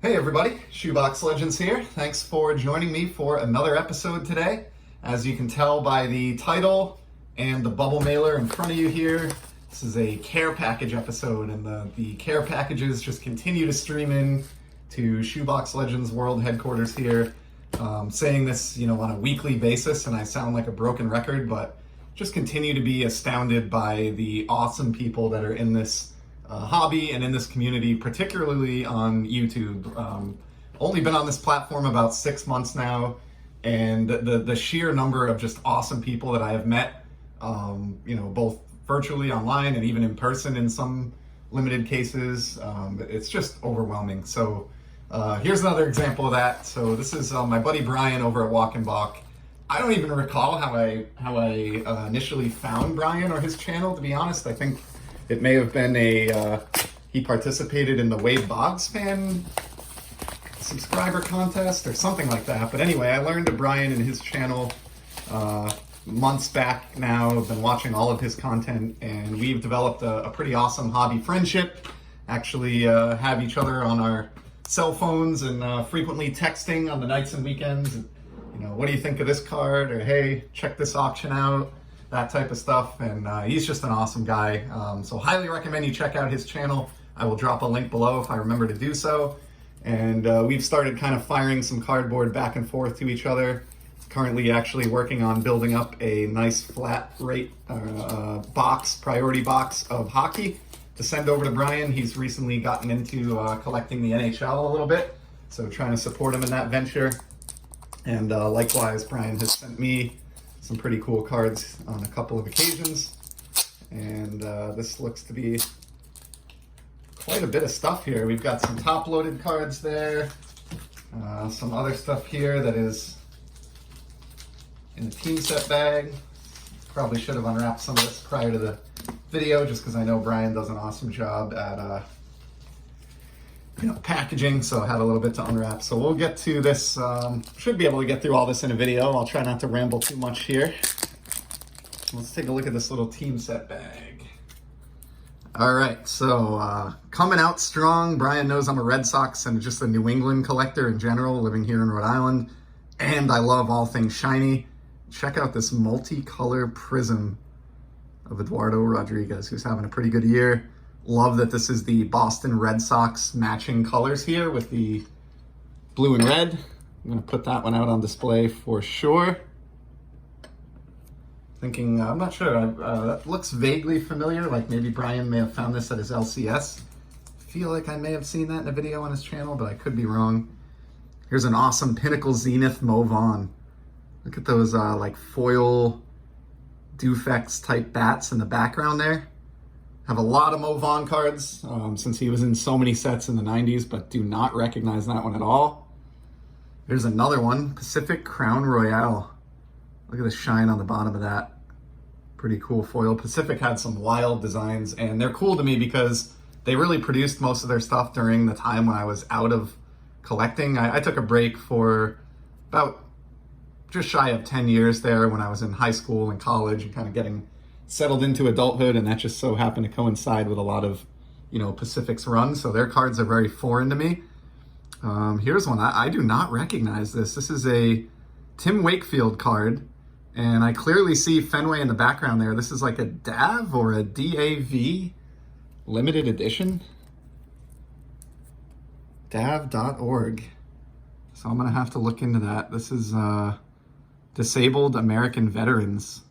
Hey everybody, Shoebox Legends here. Thanks for joining me for another episode today. As you can tell by the title and the bubble mailer in front of you here, this is a care package episode, and the care packages just continue to stream in to Shoebox Legends World Headquarters here. Saying this, on a weekly basis, and I sound like a broken record, but just continue to be astounded by the awesome people that are in this hobby and in this community, particularly on YouTube. Only been on this platform about 6 months now, and the sheer number of just awesome people that I have met, both virtually, online, and even in person in some limited cases, it's just overwhelming. So here's another example of that. So this is my buddy Brian over at Balk. I don't even recall how I initially found Brian or his channel, to be honest. I think it may have been he participated in the Wade Boggs fan subscriber contest or something like that. But anyway, I learned of Brian and his channel months back now. I've been watching all of his content, and we've developed a pretty awesome hobby friendship. Actually have each other on our cell phones and frequently texting on the nights and weekends. What do you think of this card? Or hey, check this auction out. That type of stuff, and he's just an awesome guy. So highly recommend you check out his channel. I will drop a link below if I remember to do so. And we've started kind of firing some cardboard back and forth to each other. Currently actually working on building up a nice flat rate priority box of hockey to send over to Brian. He's recently gotten into collecting the NHL a little bit, so trying to support him in that venture. And likewise, Brian has sent me some pretty cool cards on a couple of occasions, and this looks to be quite a bit of stuff here. We've got some top-loaded cards there, some other stuff here that is in the team set bag. Probably should have unwrapped some of this prior to the video, just because I know Brian does an awesome job at packaging, so I had a little bit to unwrap. So we'll get to this, should be able to get through all this in a video. I'll try not to ramble too much here. Let's take a look at this little team set bag. All right, so coming out strong. Brian knows I'm a Red Sox and just a New England collector in general, living here in Rhode Island, and I love all things shiny. Check out this multicolor prism of Eduardo Rodriguez, who's having a pretty good year. Love that this is the Boston Red Sox matching colors here with the blue and red. I'm going to put that one out on display for sure. Thinking, I'm not sure, that looks vaguely familiar, like maybe Brian may have found this at his LCS. I feel like I may have seen that in a video on his channel, but I could be wrong. Here's an awesome Pinnacle Zenith Mo Vaughn. Look at those like foil Dufex type bats in the background there. Have a lot of Mo Vaughn cards since he was in so many sets in the 90s, but do not recognize that one at all. There's another one, Pacific Crown Royale. Look at the shine on the bottom of that. Pretty cool foil. Pacific had some wild designs, and they're cool to me because they really produced most of their stuff during the time when I was out of collecting. I took a break for about just shy of 10 years there when I was in high school and college and kind of getting settled into adulthood, and that just so happened to coincide with a lot of, Pacific's run. So their cards are very foreign to me. Here's one. I do not recognize this. This is a Tim Wakefield card, and I clearly see Fenway in the background there. This is like a DAV or a DAV limited edition. DAV.org. So I'm going to have to look into that. This is Disabled American Veterans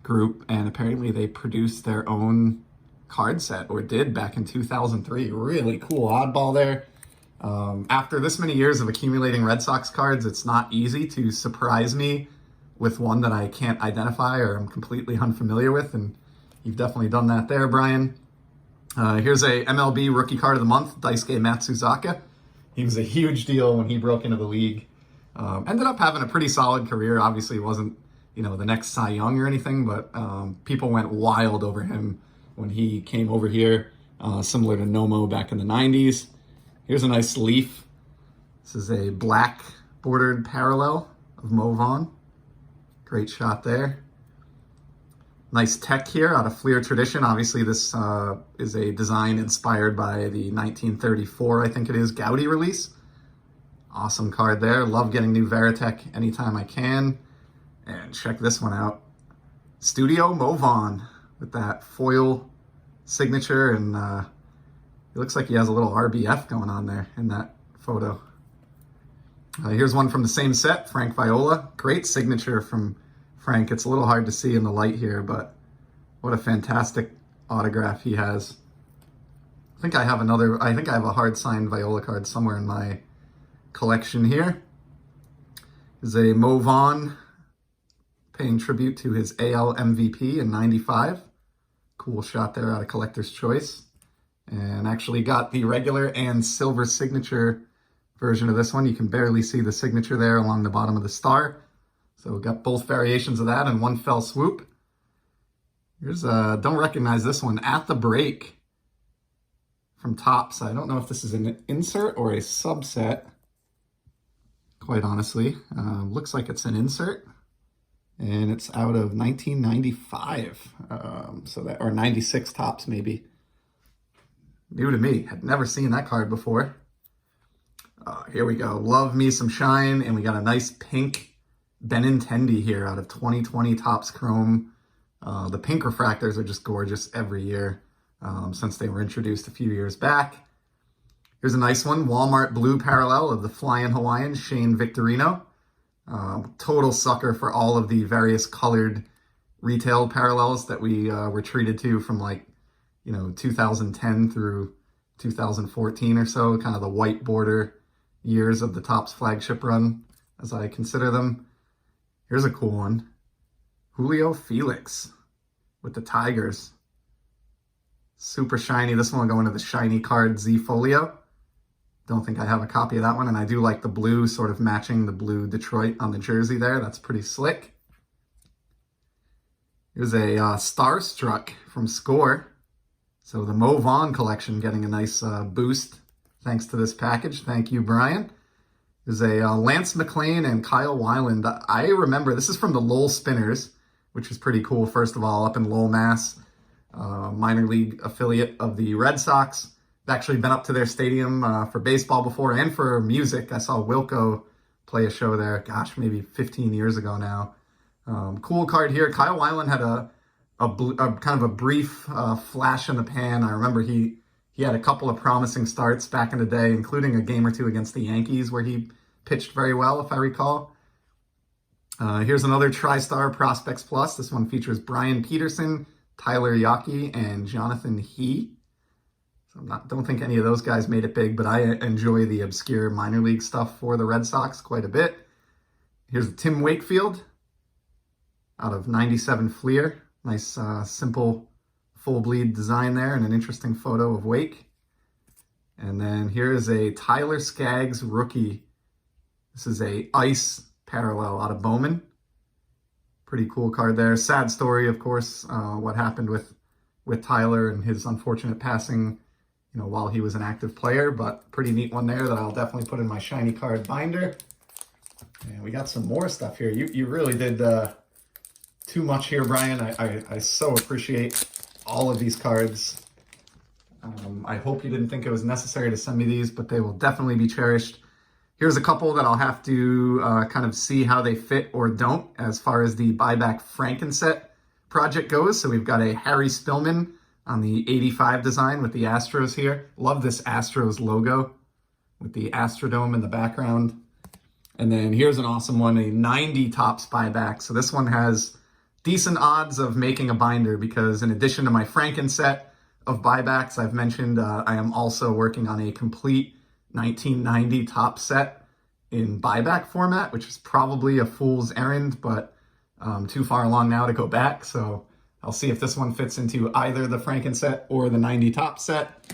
group, and apparently they produced their own card set, or did, back in 2003. Really cool oddball there. After this many years of accumulating Red Sox cards, it's not easy to surprise me with one that I can't identify or I'm completely unfamiliar with, and you've definitely done that there, Brian. Here's a MLB Rookie Card of the Month, Daisuke Matsuzaka. He was a huge deal when he broke into the league. Ended up having a pretty solid career. Obviously, he wasn't the next Cy Young or anything, but people went wild over him when he came over here, similar to Nomo back in the 90s. Here's a nice leaf. This is a black bordered parallel of Mo Vaughn. Great shot there. Nice tech here out of Fleer Tradition. Obviously, this is a design inspired by the 1934, I think it is, Gaudi release. Awesome card there. Love getting new Veritech anytime I can. And check this one out. Studio Movon with that foil signature, and it looks like he has a little RBF going on there in that photo. Here's one from the same set, Frank Viola. Great signature from Frank. It's a little hard to see in the light here, but what a fantastic autograph he has. I think I have a hard signed Viola card somewhere in my collection here. Is a Movon paying tribute to his AL MVP in '95. Cool shot there out of Collector's Choice. And actually got the regular and silver signature version of this one. You can barely see the signature there along the bottom of the star. So we got both variations of that in one fell swoop. Here's don't recognize this one, At the Break from Topps. I don't know if this is an insert or a subset, quite honestly. Looks like it's an insert, and it's out of 1995, or 96 Topps maybe. New to me, had never seen that card before. Here we go, love me some shine, and we got a nice pink Benintendi here out of 2020 Topps Chrome. The pink refractors are just gorgeous every year since they were introduced a few years back. Here's a nice one, Walmart Blue Parallel of the Flying Hawaiian, Shane Victorino. Total sucker for all of the various colored retail parallels that we were treated to from 2010 through 2014 or so, kind of the white border years of the Topps flagship run, as I consider them. Here's a cool one. Julio Felix with the Tigers. Super shiny. This one will go into the shiny card Z Folio. Don't think I have a copy of that one, and I do like the blue sort of matching the blue Detroit on the jersey there. That's pretty slick. Here's a Starstruck from Score. So the Movon collection getting a nice boost thanks to this package. Thank you, Brian. There's a Lance McLean and Kyle Weiland. I remember this is from the Lowell Spinners, which is pretty cool. First of all, up in Lowell, Mass, minor league affiliate of the Red Sox. I've actually been up to their stadium for baseball before and for music. I saw Wilco play a show there, gosh, maybe 15 years ago now. Cool card here. Kyle Weiland had a kind of a brief flash in the pan. I remember he had a couple of promising starts back in the day, including a game or two against the Yankees where he pitched very well, if I recall. Here's another TriStar Prospects Plus. This one features Brian Peterson, Tyler Yaki, and Jonathan He. So don't think any of those guys made it big, but I enjoy the obscure minor league stuff for the Red Sox quite a bit. Here's Tim Wakefield out of 97 Fleer. Nice, simple, full bleed design there and an interesting photo of Wake. And then here is a Tyler Skaggs rookie. This is a Ice parallel out of Bowman. Pretty cool card there. Sad story, of course, what happened with Tyler and his unfortunate passing, while he was an active player, but pretty neat one there that I'll definitely put in my shiny card binder. And we got some more stuff here. You really did too much here, Brian. I so appreciate all of these cards. I hope you didn't think it was necessary to send me these, but they will definitely be cherished. Here's a couple that I'll have to kind of see how they fit or don't as far as the buyback Frankenset project goes. So we've got a Harry Spillman on the 85 design with the Astros here. Love this Astros logo with the Astrodome in the background. And then here's an awesome one, a 90 Topps buyback. So this one has decent odds of making a binder because in addition to my Frankenset of buybacks, I've mentioned I am also working on a complete 1990 Topps set in buyback format, which is probably a fool's errand, but too far along now to go back. So I'll see if this one fits into either the Frankenset or the 90 Topps set.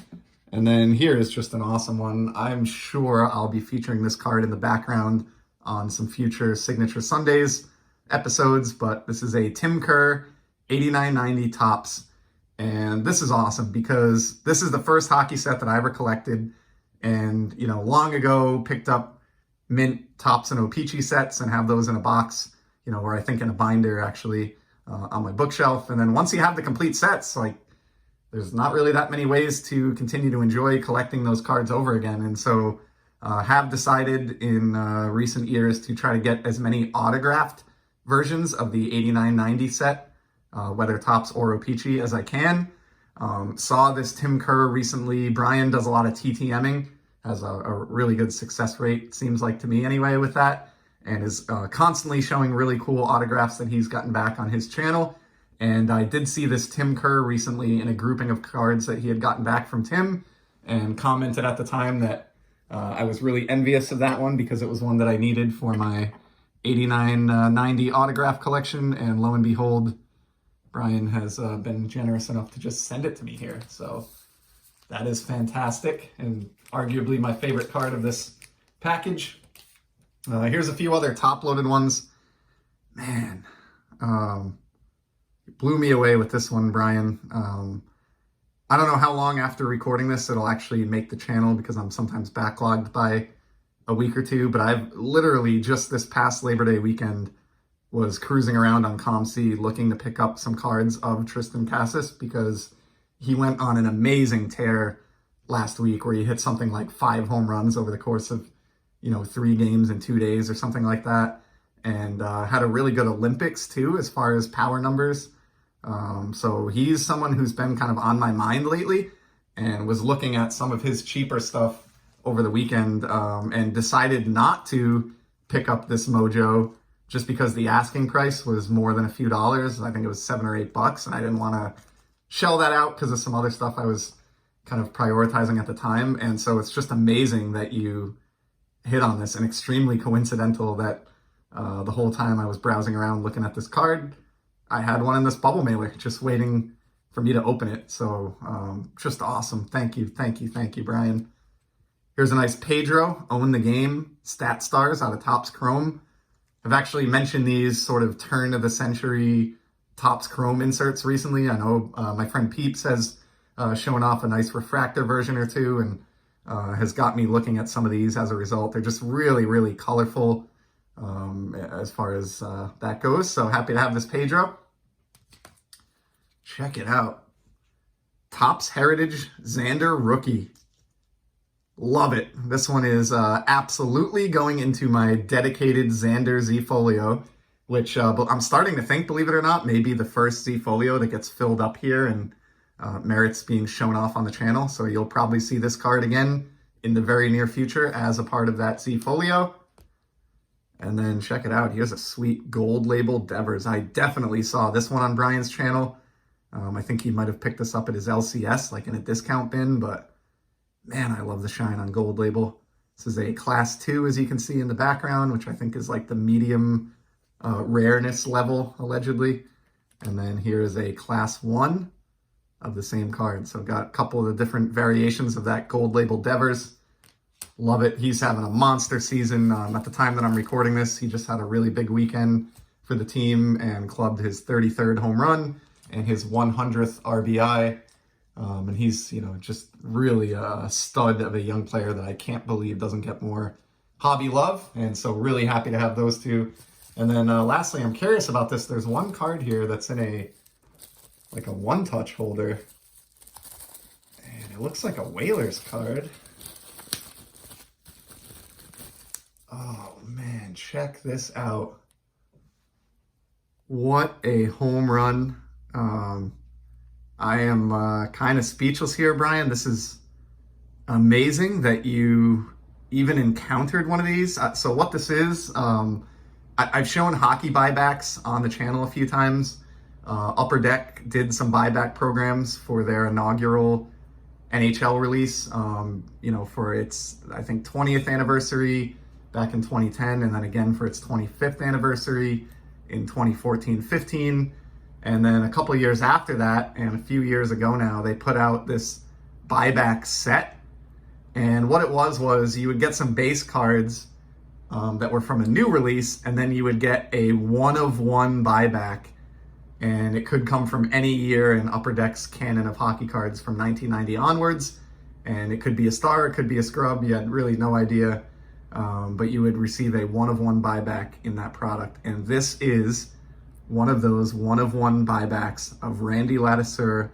And then here is just an awesome one. I'm sure I'll be featuring this card in the background on some future Signature Sundays episodes, but this is a Tim Kerr 89-90 Topps. And this is awesome because this is the first hockey set that I ever collected. And, long ago picked up mint Topps and O-Pee-Chee sets and have those in a box, or I think in a binder actually. on my bookshelf. And then once you have the complete sets, like there's not really that many ways to continue to enjoy collecting those cards over again. And so have decided in recent years to try to get as many autographed versions of the 89-90 set, whether Topps or O-Pee-Chee, as I can. Saw this Tim Kerr recently. Brian does a lot of TTMing, has a really good success rate, seems like to me anyway, with that, and is constantly showing really cool autographs that he's gotten back on his channel. And I did see this Tim Kerr recently in a grouping of cards that he had gotten back from Tim, and commented at the time that I was really envious of that one because it was one that I needed for my 89-90 autograph collection. And lo and behold, Brian has been generous enough to just send it to me here. So that is fantastic, and arguably my favorite card of this package. Here's a few other top-loaded ones. Man, blew me away with this one, Brian. I don't know how long after recording this it'll actually make the channel because I'm sometimes backlogged by a week or two, but I've literally just this past Labor Day weekend was cruising around on ComC looking to pick up some cards of Tristan Casas because he went on an amazing tear last week where he hit something like 5 home runs over the course of, 3 games in 2 days or something like that. And had a really good Olympics too, as far as power numbers. So he's someone who's been kind of on my mind lately, and was looking at some of his cheaper stuff over the weekend, and decided not to pick up this Mojo just because the asking price was more than a few dollars. I think it was $7 or $8, and I didn't want to shell that out because of some other stuff I was kind of prioritizing at the time. And so it's just amazing that you hit on this, and extremely coincidental that the whole time I was browsing around looking at this card, I had one in this bubble mailer just waiting for me to open it. So just awesome. Thank you, Brian. Here's a nice Pedro, Own the Game, Stat Stars out of Topps Chrome. I've actually mentioned these sort of turn of the century Topps Chrome inserts recently. I know my friend Peeps has shown off a nice refractor version or two, and has got me looking at some of these as a result. They're just really, really colorful as far as that goes. So happy to have this Pedro. Check it out. Topps Heritage Xander Rookie. Love it. This one is absolutely going into my dedicated Xander Z Folio, which I'm starting to think, believe it or not, may be the first Z Folio that gets filled up here and merits being shown off on the channel. So you'll probably see this card again in the very near future as a part of that Z Folio. And then check it out. Here's a sweet gold label Devers. I definitely saw this one on Brian's channel. I think he might have picked this up at his LCS, like in a discount bin, but man, I love the shine on gold label. This is a class 2, as you can see in the background, which I think is like the medium rareness level, allegedly. And then here is a class 1 of the same card. So I've got a couple of the different variations of that gold label Devers. Love it. He's having a monster season. At the time that I'm recording this, he just had a really big weekend for the team and clubbed his 33rd home run and his 100th RBI. And he's, just really a stud of a young player that I can't believe doesn't get more hobby love. And so really happy to have those two. And then lastly, I'm curious about this. There's one card here that's in a one-touch holder. And it looks like a Whalers card. Oh man, check this out. What a home run. I am kind of speechless here, Brian. This is amazing that you even encountered one of these. So what this is, I've shown hockey buybacks on the channel a few times. Upper Deck did some buyback programs for their inaugural NHL release, for its, I think, 20th anniversary back in 2010, and then again for its 25th anniversary in 2014-15. And then a couple of years after that, and a few years ago now, they put out this buyback set. And what it was you would get some base cards that were from a new release, and then you would get a 1-of-1 buyback. And it could come from any year in Upper Deck's canon of hockey cards from 1990 onwards. And it could be a star, it could be a scrub, you had really no idea. But you would receive a 1-of-1 buyback in that product. And this is one of those one-of-one buybacks of Randy Ladouceur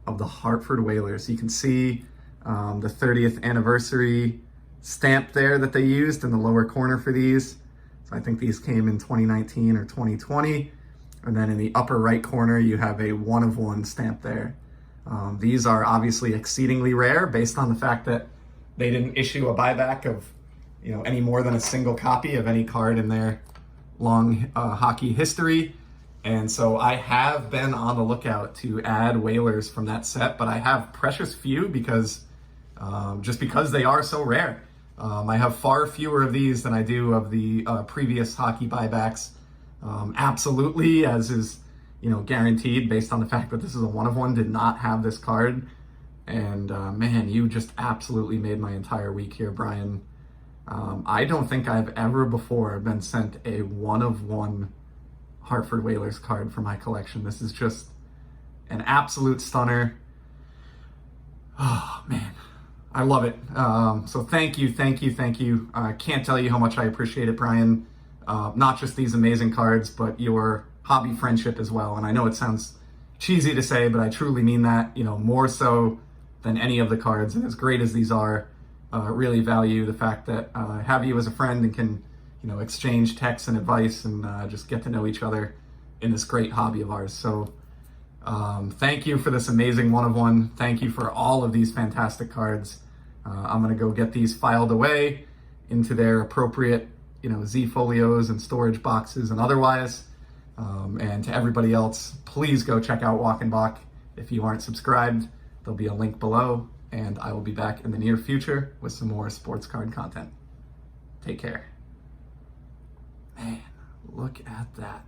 of the Hartford Whalers. You can see the 30th anniversary stamp there that they used in the lower corner for these. So I think these came in 2019 or 2020. And then in the upper right corner, you have a one-of-one stamp there. These are obviously exceedingly rare based on the fact that they didn't issue a buyback of any more than a single copy of any card in their long hockey history. And so I have been on the lookout to add Whalers from that set, but I have precious few because they are so rare. I have far fewer of these than I do of the previous hockey buybacks. Absolutely, as is guaranteed based on the fact that this is a one-of-one, did not have this card. And man, you just absolutely made my entire week here, Brian. I don't think I've ever before been sent a one-of-one Hartford Whalers card for my collection. This is just an absolute stunner. Oh man, I love it. So thank you. I can't tell you how much I appreciate it, Brian. Not just these amazing cards, but your hobby friendship as well. And I know it sounds cheesy to say, but I truly mean that, more so than any of the cards. And as great as these are, really value the fact that I have you as a friend and can exchange texts and advice and just get to know each other in this great hobby of ours. So thank you for this amazing one-of-one. Thank you for all of these fantastic cards. I'm going to go get these filed away into their appropriate, Z folios and storage boxes and otherwise. And to everybody else, please go check out Walk and Balk. If you aren't subscribed, there'll be a link below, and I will be back in the near future with some more sports card content. Take care. Man, look at that.